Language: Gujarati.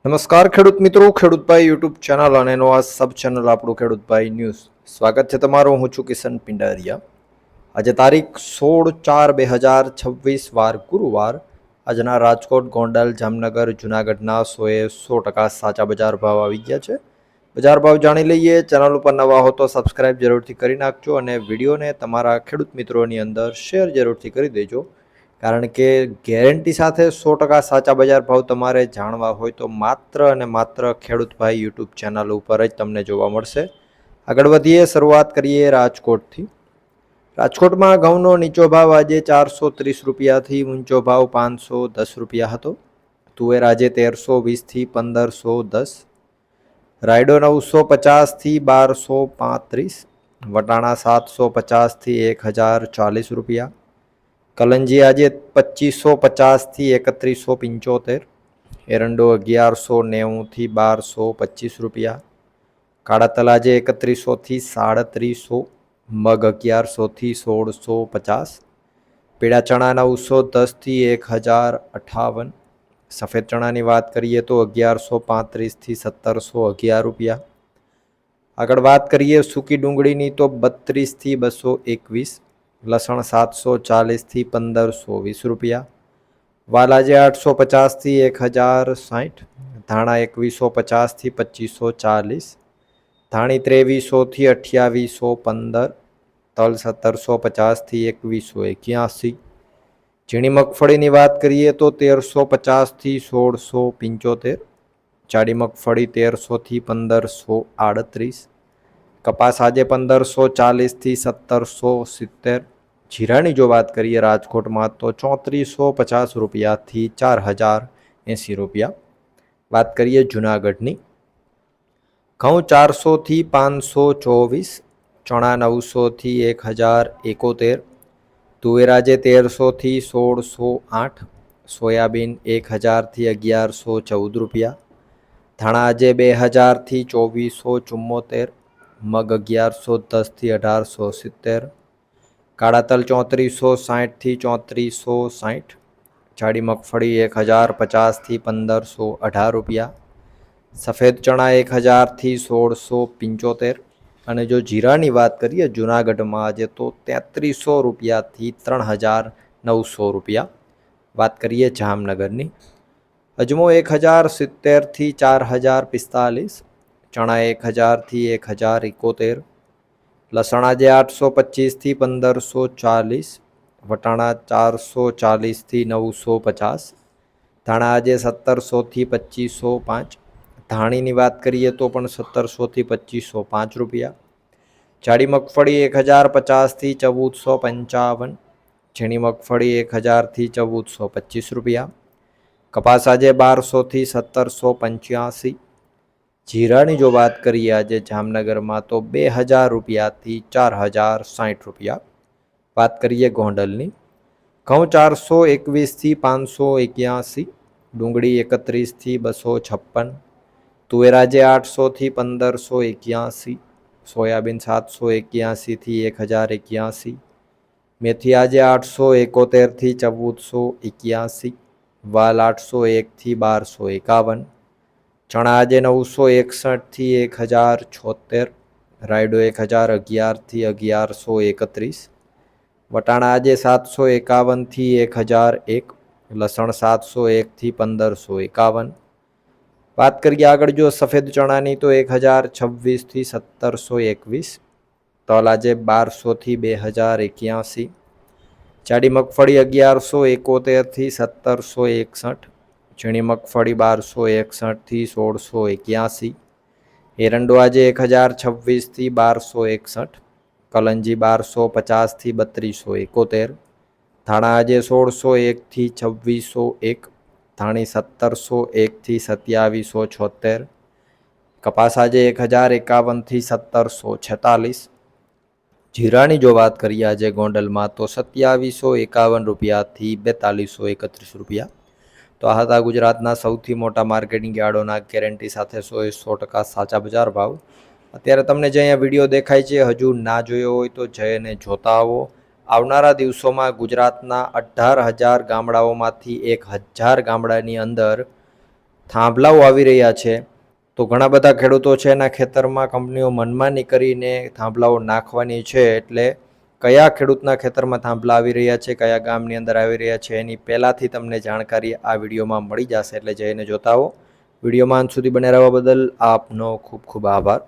નમસ્કાર ખેડૂત મિત્રો, ખેડૂતભાઈ યુટ્યુબ ચેનલ અને એનો આ સબ ચેનલ આપણું ખેડૂતભાઈ ન્યૂઝ. સ્વાગત છે તમારું. હું છું કિશન પિંડારિયા. આજે તારીખ 16/4/2026 વાર ગુરુવાર. આજના રાજકોટ, ગોંડલ, જામનગર, જુનાગઢના 100% સાચા બજાર ભાવ આવી ગયા છે. બજાર ભાવ જાણી લઈએ. ચેનલ ઉપર નવા હો તો સબસ્ક્રાઇબ જરૂરથી કરી નાખજો અને વિડીયોને તમારા ખેડૂત મિત્રોની અંદર શેર જરૂરથી કરી દેજો. કારણ કે ગેરંટી સાથે 100% સાચા બજાર ભાવ તમારે જાણવા હોય તો માત્ર અને માત્ર ખેડૂતભાઈ યુટ્યુબ ચેનલ ઉપર જ તમને જોવા મળશે. આગળ વધીએ, શરૂઆત કરીએ રાજકોટથી. રાજકોટમાં ઘઉંનો નીચો ભાવ આજે 430 રૂપિયાથી ઊંચો ભાવ 510 રૂપિયા હતો. તુવેર આજે 1320થી 1510. રાયડો 950થી 1235. વટાણા 750થી 1040 રૂપિયા. કલંજી આજે 2550થી 3175. એરંડો 1190થી 1225 રૂપિયા. કાળા તલ આજે 3100થી 3700. મગ 1100થી 1650. પીળા ચણા 910થી 1058. સફેદ ચણાની વાત કરીએ તો 1135થી 1711 રૂપિયા. આગળ વાત કરીએ સૂકી ડુંગળીની તો 32થી 221. લસણ 740થી 1520 રૂપિયા. વાલ આજે 850થી 1060. ધાણા 2150થી 2540. ધાણી 2300થી 2815. તલ 1750થી 2181. ઝીણી મગફળીની વાત કરીએ તો 1350થી 1675. જાડી મગફળી 1300થી 1538. કપાસ આજે 1540થી 1770. જીરાની જો વાત કરીએ રાજકોટમાં તો 3450 રૂપિયાથી 4080 રૂપિયા. વાત કરીએ જુનાગઢની. ઘઉં 400થી 524. ચણા 900થી 1071. તુવેર આજે 1300થી 1608. સોયાબીન 1000થી 1114 રૂપિયા. ધાણા આજે 2000થી 2474. મગ 1110થી 1870. કાળા તલ 3460થી 3460. જાડી મગફળી 1050થી 1518 રૂપિયા. સફેદ ચણા 1000થી 1675. અને જો જીરાની વાત કરીએ જુનાગઢમાં આજે તો 3300 રૂપિયાથી 3900 રૂપિયા. વાત કરીએ જામનગરની. અજમો 1070થી 4045. ચણા 1000થી 1071. લસણ આજે 825થી 1540. વટાણા 440થી 950. ધાણા આજે 1700થી 2505. ધાણીની વાત કરીએ તો પણ 1700થી 2505 રૂપિયા. જાડી મગફળી 1050થી 1455. ઝીણી મગફળી 1000થી 1425 રૂપિયા. કપાસ આજે 1200થી 1785. જીરાની જો વાત કરીએ આજે જામનગરમાં તો 2000 રૂપિયાથી 4060 રૂપિયા. વાત કરીએ ગોંડલની. ઘઉં 421થી 581. ડુંગળી 31થી 256. તુવેર આજે 800થી 1581. સોયાબીન 781થી 1081. મેથી આજે 871થી 1481. વાલ 801થી 1251. ચણા આજે 961થી 1076. રાયડો 1011થી 1131. વટાણા આજે 751થી 1001. લસણ 701થી 1551. વાત કરીએ આગળ જો સફેદ ચણાની તો 1026થી 1721. તલ આજે 1200થી 2081. જાડી મગફળી 1171થી 1761. ઝીણી મગફળી 1261થી 1681. એરંડો આજે 1026થી 1261. કલંજી 1250થી 3271. ધાણા આજે 1601થી 2601. ધાણી 1701થી 2776. કપાસ આજે 1051થી 1746. જીરાની જો વાત કરીએ આજે ગોંડલમાં તો 2751 રૂપિયાથી 4231 રૂપિયા. તો આ હતા ગુજરાતના સૌથી મોટા માર્કેટિંગ યાર્ડોના ગેરંટી સાથે 100% સાચા બજાર ભાવ. અત્યારે તમને જે અહીંયા વિડીયો દેખાય છે હજુ ના જોયો હોય તો જઈને જોતા આવો. આવનારા દિવસોમાં ગુજરાતના 18,000 ગામડાઓમાંથી 1000 ગામડાની અંદર થાંભલાઓ આવી રહ્યા છે. તો ઘણા બધા ખેડૂતો છે એના ખેતરમાં કંપનીઓ મનમાની કરીને થાંભલાઓ નાખવાની છે. એટલે કયા ખેડૂતના ખેતરમાં થાંભલા આવી રહ્યા છે, કયા ગામની અંદર આવી રહ્યા છે, એની પહેલાંથી તમને જાણકારી આ વિડીયોમાં મળી જશે. એટલે જઈને જોતા હો. વિડીયોમાં અંત સુધી બને રહેવા બદલ આપનો ખૂબ ખૂબ આભાર.